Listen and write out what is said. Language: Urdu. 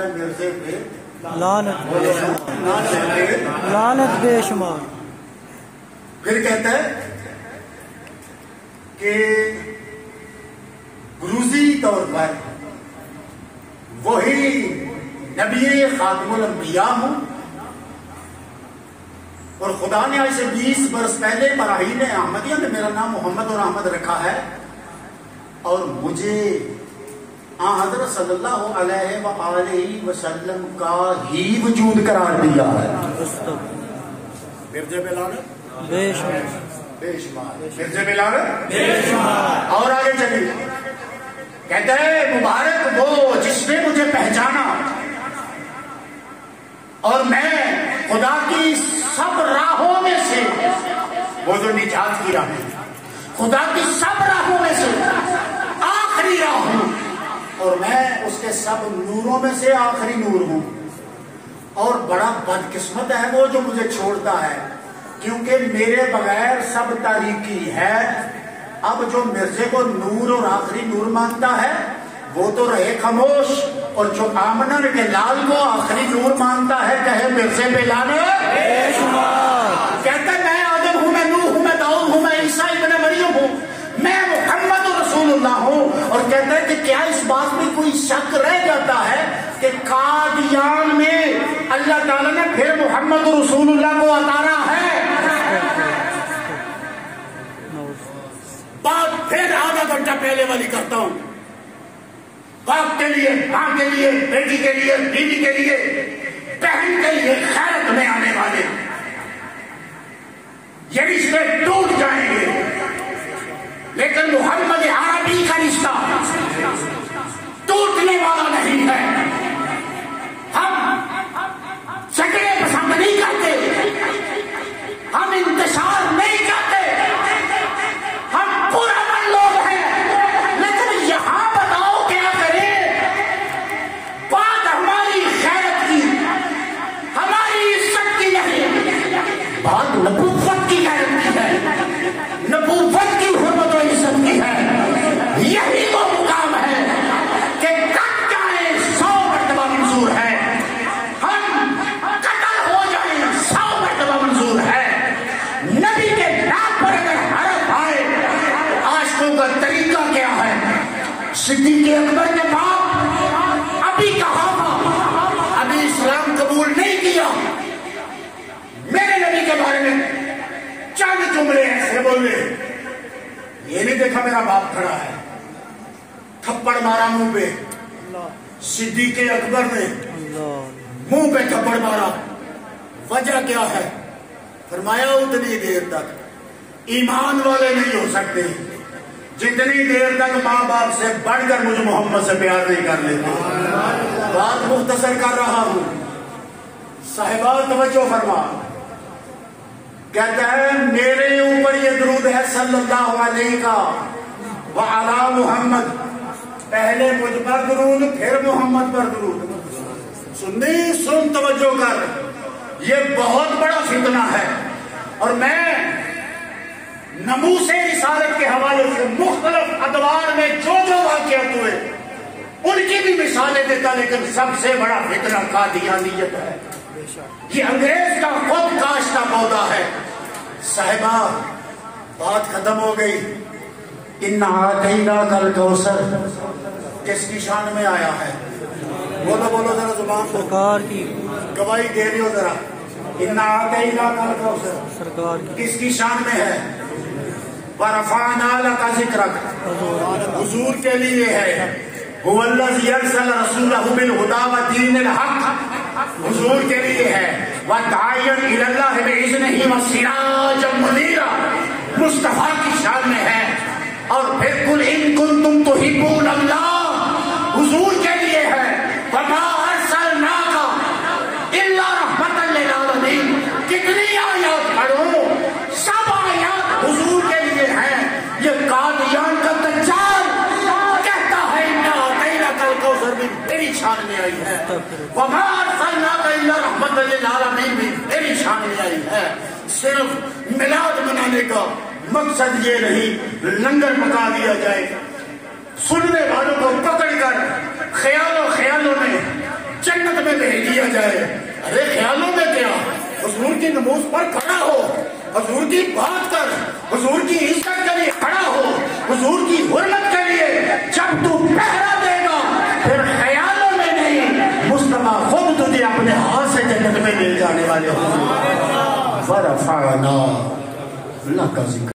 ہے مرزے پہ لعنت بے شمار. پھر کہتا ہے کہ گروزی طور پر وہی نبی خاتم الانبیاء ہوں اور خدا نے آج سے 20 برس پہلے براہین احمدیہ میں میرا نام محمد اور احمد رکھا ہے اور مجھے حضرت صلی اللہ علیہ وآلہ وسلم کا ہی وجود قرار دیا ہے. مرزے پہ لعنت بے شمار. مرزے پہ لعنت بے شمار. اور آگے چلیے کہتا ہے مبارک وہ جس نے مجھے پہچانا اور میں خدا کی سب راہوں میں سے وہ جو نجات کی راہ ہے خدا کی سب راہوں میں سے آخری راہ ہوں اور میں اس کے سب نوروں میں سے آخری نور ہوں. اور بڑا بدقسمت ہے وہ جو مجھے چھوڑتا ہے کیونکہ میرے بغیر سب تاریکی ہے. اب جو مرزے کو نور اور آخری نور مانتا ہے وہ تو رہے خاموش اور جو آمنہ کے لال کو آخری نور مانتا ہے کہے مرزے پہ لعنت. کہتا ہے میں آدم ہوں میں نوح ہوں میں داؤد ہوں میں عیسیٰ ابن مریم ہوں میں محمد رسول اللہ ہوں. اور کہتا ہے کہ کیا اس بات میں کوئی شک رہ جاتا ہے کہ قادیان میں اللہ تعالیٰ نے پھر محمد رسول اللہ کو اتارا ہے. بات پھر آدھا گھنٹہ پہلے والی کرتا ہوں. باپ کے لیے ماں کے لیے بیٹی کے لیے بیوی کے لیے بہن کے لیے خیرت میں آنے والے یہ رشتے ٹوٹ جائیں گے لیکن محمد عربی کا رشتہ ٹوٹنے والا نہیں ہے. ہم جھگڑے پسند نہیں کرتے ہم انتشار نہیں کرتے ہم پرامن لوگ ہیں لیکن یہاں بتاؤ کیا کریں بات ہماری خیرت کی ہماری عزت کی نہیں بات نبوت کی غیرت کی ہے نبوت کی حرمت و عزت کی ہے. یہی وہ مقام ہے کہ کٹ جائے 100 مرتبہ منظور ہے ہم قتل ہو جائیں 100 مرتبہ منظور ہے. نبی کے نام پر اگر حرف آئے عاشقوں کا طریقہ کیا ہے. صدیق اکبر نے باپ ابھی کہا تھا ابھی اسلام قبول نہیں کیا میرے نبی کے بارے میں چند جملے ایسے بولے یہ نہیں دیکھا میرا باپ کھڑا ہے تھپڑ مارا منہ پہ. صدیق اکبر نے منہ پہ تھپڑ مارا وجہ کیا ہے فرمایا اتنی دیر تک ایمان والے نہیں ہو سکتے جتنی دیر تک ماں باپ سے بڑھ کر مجھے محمد سے پیار نہیں کر لیتے. بات مختصر کر رہا ہوں صاحبہ توجہ فرما. کہتا ہے میرے اوپر یہ درود ہے صلی اللہ علیہ کا وعلی محمد پہلے مجھ پر درود پھر محمد پر درود. سنی سن توجہ کر یہ بہت بڑا فتنہ ہے اور میں نموس رسالت کے حوالے سے مختلف ادوار میں جو واقعات ہوئے ان کی بھی مثالیں دیتا لیکن سب سے بڑا فتنہ قادیانیت ہے. یہ انگریز کا خود کاشتہ پودا ہے. صاحبہ بات ختم ہو گئی. اِنَّا أَعْطَيْنَاكَ الْكَوْثَرَ کس کی شان میں آیا ہے بولو بولو ذرا زبان سرکار کی گواہی دے رہی ہو ذرا. اِنَّا أَعْطَيْنَاكَ الْكَوْثَرَ سرکار کی کس کی شان میں ہے وَرَفَعْنَا لَكَ ذِكْرَكَ حضور کے لیے ہے. هُوَ الَّذِي أَرْسَلَ رَسُولَهُ بِالْهُدَى وَدِينِ الْحَقِّ حضور کے لیے ہے. وَدَاعِيًا إِلَى اللَّهِ بِإِذْنِهِ وَسِرَاجًا مُنِيرًا مصطفیٰ کی شان میں ہے. اور پھر قُلْ إِن كُنتُمْ تُحِبُّونَ اللَّهَ حضور کے لیے ہے. وَمَا أَرْسَلْنَاكَ إِلَّا رَحْمَةً لِلْعَالَمِينَ کتنی آیات پڑھو سب آیات حضور کے لیے ہیں. یہ قادیان کا دجال کہتا ہے اِنَّا أَعْطَيْنَاكَ الْكَوْثَرَ بھی میری شان میں آئی ہے. وَمَا أَرْسَلْنَاكَ إِلَّا رَحْمَةً لِلْعَالَمِينَ بھی میری شان میں آئی ہے. صرف میلاد منانے کا مقصد یہ نہیں لنگر پکا دیا جائے سننے والوں کو پکڑ کر خیالوں میں پر کھڑا ہو، حضور کی بات کر، حضور کی عزت کے لیے کھڑا ہو، حضور کی حرمت کے لیے جب تو پہرا دے گا پھر خیالوں میں نہیں، مصطفیٰ خود تجھے اپنے ہاتھ سے جنت میں لے جانے والے ہوں۔ ورفعنا، اللہ کا ذکر